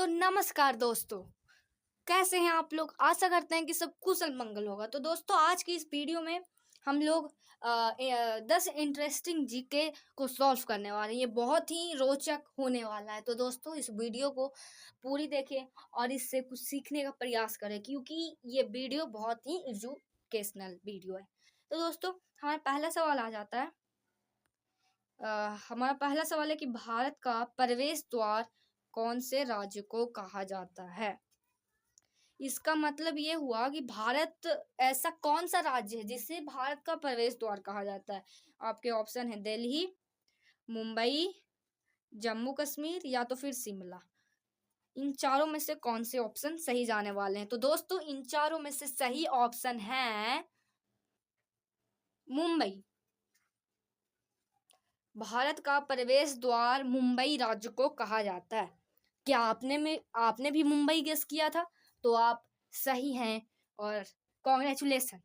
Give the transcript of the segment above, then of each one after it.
तो नमस्कार दोस्तों, कैसे हैं आप लोग? आशा करते हैं कि सब कुशल मंगल होगा। तो दोस्तों, आज की इस वीडियो में हम लोग 10 इंटरेस्टिंग जीके को सॉल्व करने वाले हैं। ये बहुत ही रोचक होने वाला है। तो दोस्तों, इस वीडियो को पूरी देखें और इससे कुछ सीखने का प्रयास करें, क्योंकि ये वीडियो बहुत ही एजुकेशनल वीडियो है। तो दोस्तों, हमारा पहला सवाल आ जाता है। हमारा पहला सवाल है कि भारत का प्रवेश द्वार कौन से राज्य को कहा जाता है? इसका मतलब ये हुआ कि भारत ऐसा कौन सा राज्य है जिसे भारत का प्रवेश द्वार कहा जाता है? आपके ऑप्शन है दिल्ली, मुंबई, जम्मू कश्मीर या तो फिर शिमला। इन चारों में से कौन से ऑप्शन सही जाने वाले हैं? तो दोस्तों, इन चारों में से सही ऑप्शन है मुंबई। भारत का प्रवेश द्वार मुंबई राज्य को कहा जाता है। क्या आपने भी मुंबई गेस किया था? तो आप सही हैं और कॉन्ग्रेचुलेसन।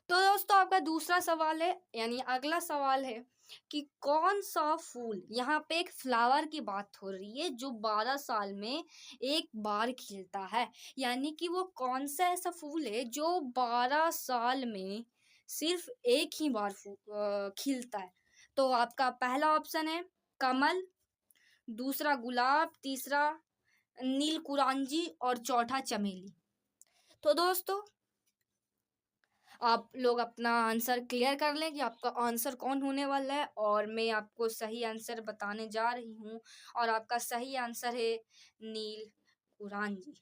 तो दोस्तों, आपका दूसरा सवाल है, यानी अगला सवाल है कि कौन सा फूल, यहाँ पे एक फ्लावर की बात हो रही है जो 12 साल में एक बार खिलता है। यानी कि वो कौन सा ऐसा फूल है जो 12 साल में सिर्फ एक ही बार खिलता है? तो आपका पहला ऑप्शन है कमल, दूसरा गुलाब, तीसरा नीलकुरांजी और चौथा चमेली। तो दोस्तों, आप लोग अपना आंसर क्लियर कर लें कि आपका आंसर कौन होने वाला है, और मैं आपको सही आंसर बताने जा रही हूँ। और आपका सही आंसर है नीलकुरांजी।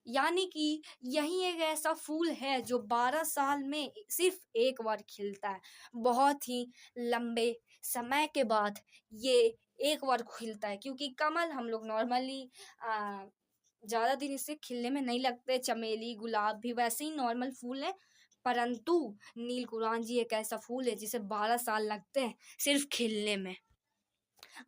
यानी कि यही एक ऐसा फूल है जो 12 साल में सिर्फ एक बार खिलता है। बहुत ही लंबे समय के बाद ये एक बार खिलता है, क्योंकि कमल हम लोग नॉर्मली ज़्यादा दिन इससे खिलने में नहीं लगते। चमेली, गुलाब भी वैसे ही नॉर्मल फूल है, परंतु नीलकुरांजी एक ऐसा फूल है जिसे 12 साल लगते हैं सिर्फ खिलने में।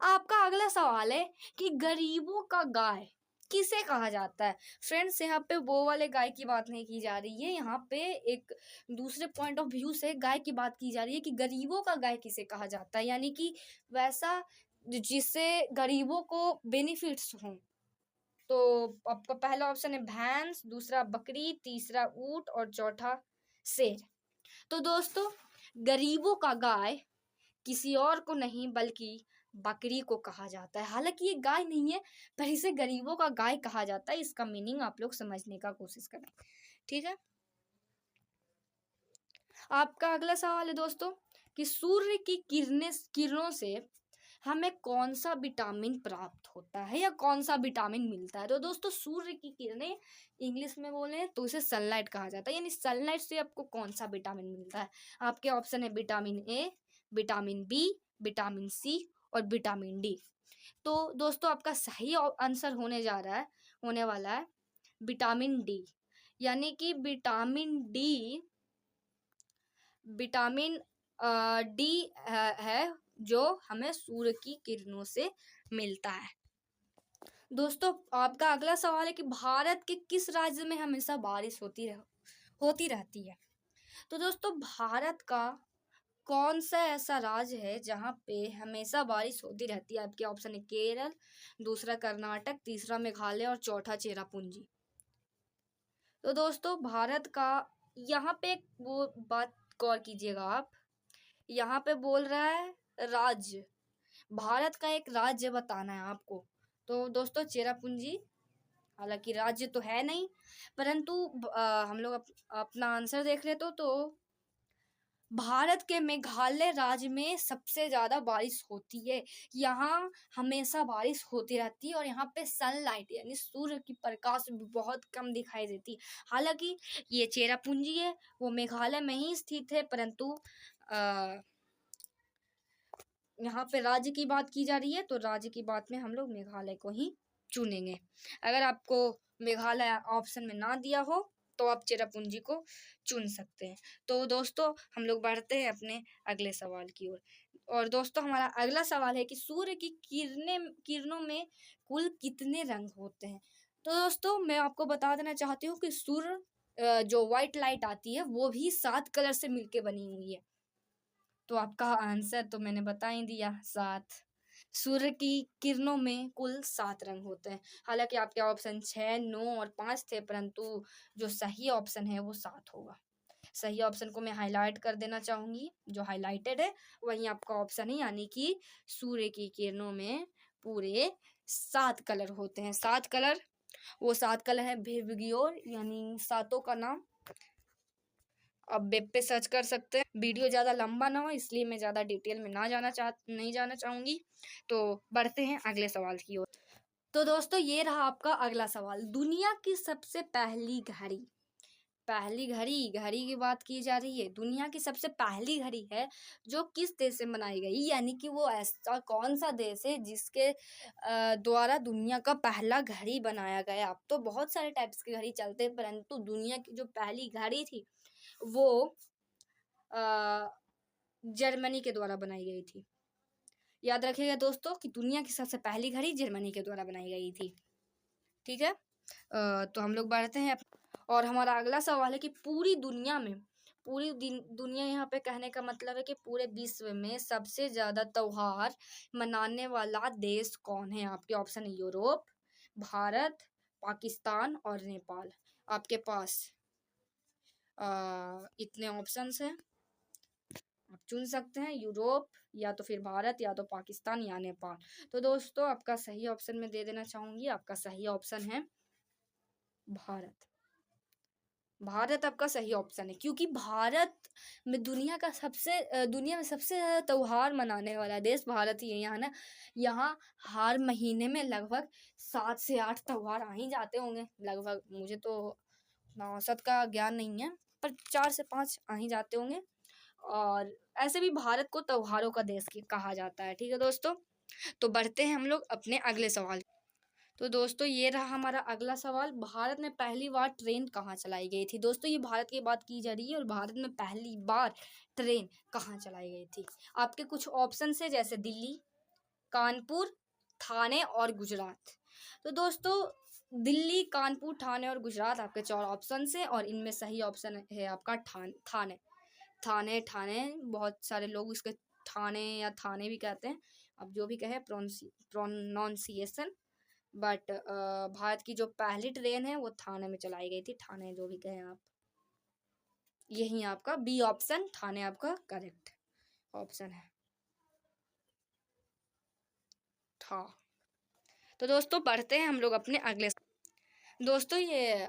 आपका अगला सवाल है कि गरीबों का गाय किसे कहा जाता है? फ्रेंड्स, यहाँ पे वो वाले गाय की बात नहीं की जा रही है। यहाँ पे एक दूसरे पॉइंट ऑफ व्यू से गाय की बात की जा रही है कि गरीबों का गाय किसे कहा जाता है, यानी कि वैसा जिससे गरीबों को बेनिफिट्स हों। तो आपका पहला ऑप्शन है भैंस, दूसरा बकरी, तीसरा ऊंट और चौथा शेर। तो दोस्तों, गरीबों का गाय किसी और को नहीं बल्कि बकरी को कहा जाता है। हालांकि ये गाय नहीं है, पर इसे गरीबों का गाय कहा जाता है। इसका मीनिंग आप लोग समझने का कोशिश करें, ठीक है। आपका अगला सवाल है दोस्तों कि सूर्य की किरणों से हमें कौन सा विटामिन प्राप्त होता है या कौन सा विटामिन मिलता है? तो दोस्तों, सूर्य की किरणें, इंग्लिश में बोले तो उसे सनलाइट कहा जाता है। यानी सनलाइट से आपको कौन सा विटामिन मिलता है? आपके ऑप्शन है vitamin A, vitamin B, vitamin C और विटामिन डी। तो दोस्तों, आपका सही आंसर होने वाला है विटामिन डी। यानी कि विटामिन डी है जो हमें सूर्य की किरणों से मिलता है। दोस्तों, आपका अगला सवाल है कि भारत के किस राज्य में हमेशा बारिश होती रहती है? तो दोस्तों, भारत का कौन सा ऐसा राज्य है जहाँ पे हमेशा बारिश होती रहती है? आपके ऑप्शन है केरल, दूसरा कर्नाटक, तीसरा मेघालय और चौथा चेरापूंजी। तो दोस्तों, भारत का यहाँ पे वो बात गौर कीजिएगा आप, यहाँ पे बोल रहा है राज्य, भारत का एक राज्य बताना है आपको। तो दोस्तों, चेरापूंजी हालांकि राज्य तो है नहीं, परंतु हम लोग अपना आंसर देख ले तो भारत के मेघालय राज्य में सबसे ज्यादा बारिश होती है। यहाँ हमेशा बारिश होती रहती है और यहाँ पे सनलाइट यानी सूर्य की प्रकाश भी बहुत कम दिखाई देती है। हालांकि ये चेरापूंजी है, वो मेघालय में ही स्थित है, परंतु यहाँ पे राज्य की बात की जा रही है, तो राज्य की बात में हम लोग मेघालय को ही चुनेंगे। अगर आपको मेघालय ऑप्शन में ना दिया हो तो आप चेरापूंजी को चुन सकते हैं। तो दोस्तों, हम लोग बढ़ते हैं अपने अगले सवाल की ओर। और दोस्तों, हमारा अगला सवाल है कि सूर्य की किरणों में कुल कितने रंग होते हैं? तो दोस्तों, मैं आपको बता देना चाहती हूँ कि सूर्य जो व्हाइट लाइट आती है वो भी 7 कलर से मिलके बनी हुई है। तो आपका आंसर तो मैंने बता ही दिया, सूर्य की किरणों में कुल 7 रंग होते हैं। हालाँकि आपके ऑप्शन 6, 9 और 5 थे, परंतु जो सही ऑप्शन है वो 7 होगा। सही ऑप्शन को मैं हाइलाइट कर देना चाहूँगी, जो हाइलाइटेड है वही आपका ऑप्शन है, यानी कि सूर्य की किरणों में पूरे 7 कलर होते हैं। 7 कलर, वो 7 कलर हैं बेविग्योर, यानी सातों का नाम। आप वेब पे सर्च कर सकते हैं। वीडियो ज़्यादा लंबा ना हो इसलिए मैं ज़्यादा डिटेल में नहीं जाना चाहूँगी। तो बढ़ते हैं अगले सवाल की ओर। तो दोस्तों ये रहा आपका अगला सवाल। दुनिया की सबसे पहली घड़ी, घड़ी की बात की जा रही है। दुनिया की सबसे पहली घड़ी है जो किस देश से बनाई गई, यानी कि वो ऐसा कौन सा देश है जिसके द्वारा दुनिया का पहला घड़ी बनाया गया। अब तो बहुत सारे टाइप्स की घड़ी चलते हैं, परंतु दुनिया की जो पहली घड़ी थी वो जर्मनी के द्वारा बनाई गई थी। याद रखिएगा दोस्तों कि दुनिया की सबसे पहली घड़ी जर्मनी के द्वारा बनाई गई थी। ठीक है, तो हम लोग बढ़ते हैं और हमारा अगला सवाल है कि पूरी दुनिया में, दुनिया यहाँ पे कहने का मतलब है कि पूरे विश्व में सबसे ज़्यादा त्योहार मनाने वाला देश कौन है। आपके ऑप्शन है यूरोप, भारत, पाकिस्तान और नेपाल। आपके पास इतने ऑप्शंस हैं, आप चुन सकते हैं यूरोप या तो फिर भारत या तो पाकिस्तान या नेपाल। तो दोस्तों आपका सही ऑप्शन मैं दे देना चाहूँगी, आपका सही ऑप्शन है भारत। भारत आपका सही ऑप्शन है, क्योंकि भारत में दुनिया में सबसे ज़्यादा त्योहार मनाने वाला देश भारत ही है। यहाँ हर महीने में लगभग 7 से 8 त्योहार आ ही जाते होंगे लगभग। मुझे तो औसत का ज्ञान नहीं है, पर 4 से 5 आ ही जाते होंगे। और ऐसे भी भारत को त्योहारों का देश कहा जाता है। ठीक है दोस्तों, तो बढ़ते हैं हम लोग अपने अगले सवाल। तो दोस्तों ये रहा हमारा अगला सवाल। भारत में पहली बार ट्रेन कहाँ चलाई गई थी। दोस्तों ये भारत की बात की जा रही है और भारत में पहली बार ट्रेन कहाँ चलाई गई थी। आपके कुछ ऑप्शन है जैसे दिल्ली, कानपुर, थाने और गुजरात। तो दोस्तों दिल्ली, कानपुर, थाने और गुजरात आपके 4 ऑप्शन है और इनमें सही ऑप्शन है आपका थाने। बहुत सारे लोग इसके थाने या थाने भी कहते हैं, अब जो भी कहे प्रोनाउंसिएशन। बट भारत की जो पहली ट्रेन है वो थाने में चलाई गई थी। थाने जो भी कहें आप, यही आपका बी ऑप्शन, थाने आपका करेक्ट ऑप्शन है था। तो दोस्तों बढ़ते हैं हम लोग अपने अगले। दोस्तों ये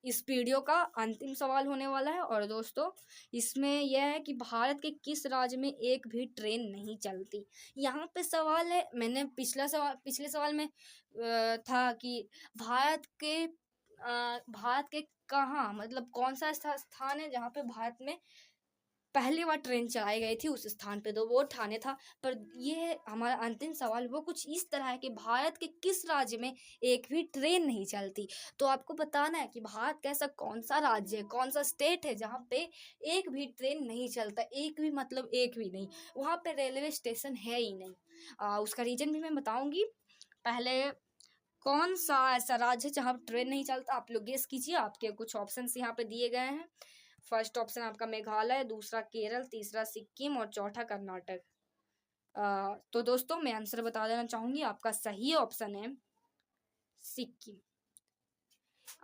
इस वीडियो का अंतिम सवाल होने वाला है और दोस्तों इसमें यह है कि भारत के किस राज्य में एक भी ट्रेन नहीं चलती। यहाँ पे सवाल है, मैंने पिछले सवाल में था कि भारत के कहाँ, मतलब कौन सा स्थान है जहाँ पे भारत में पहली बार ट्रेन चलाई गई थी, उस स्थान पे, तो वो ठाणे था। पर ये हमारा अंतिम सवाल वो कुछ इस तरह है कि भारत के किस राज्य में एक भी ट्रेन नहीं चलती। तो आपको बताना है कि भारत का ऐसा कौन सा राज्य है, कौन सा स्टेट है जहाँ पे एक भी ट्रेन नहीं चलता। एक भी मतलब एक भी नहीं, वहाँ पे रेलवे स्टेशन है ही नहीं। उसका रीजन भी मैं बताऊँगी। पहले कौन सा ऐसा राज्य है जहाँ ट्रेन नहीं चलता, आप लोग गेस कीजिए। आपके कुछ ऑप्शन यहाँ पे दिए गए हैं। फर्स्ट ऑप्शन आपका मेघालय, दूसरा केरल, तीसरा सिक्किम और चौथा कर्नाटक। तो दोस्तों मैं आंसर बता देना चाहूँगी, आपका सही ऑप्शन है सिक्किम।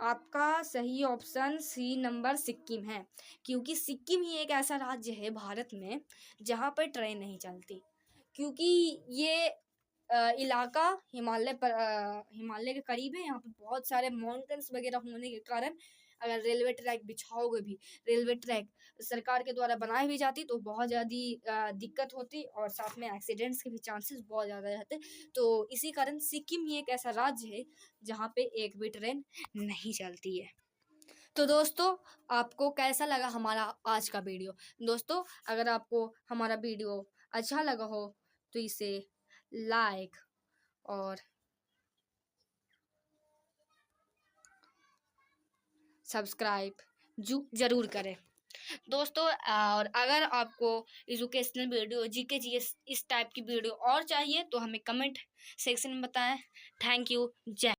आपका सही ऑप्शन सी नंबर सिक्किम है, क्योंकि सिक्किम ही एक ऐसा राज्य है भारत में जहाँ पर ट्रेन नहीं चलती। क्योंकि ये इलाका हिमालय के करीब है। यहाँ पे बहुत सारे माउंटेन्स वगैरह होने के कारण अगर रेलवे ट्रैक बिछाओगे भी, रेलवे ट्रैक सरकार के द्वारा बनाई भी जाती तो बहुत ज़्यादा दिक्कत होती और साथ में एक्सीडेंट्स के भी चांसेस बहुत ज़्यादा रहते। तो इसी कारण सिक्किम ही एक ऐसा राज्य है जहाँ पे एक भी ट्रेन नहीं चलती है। तो दोस्तों आपको कैसा लगा हमारा आज का वीडियो। दोस्तों अगर आपको हमारा वीडियो अच्छा लगा हो तो इसे लाइक और सब्सक्राइब जरूर करें दोस्तों। और अगर आपको एजुकेशनल वीडियो, जीके जीएस इस टाइप की वीडियो और चाहिए तो हमें कमेंट सेक्शन में बताएं। Thank you. जय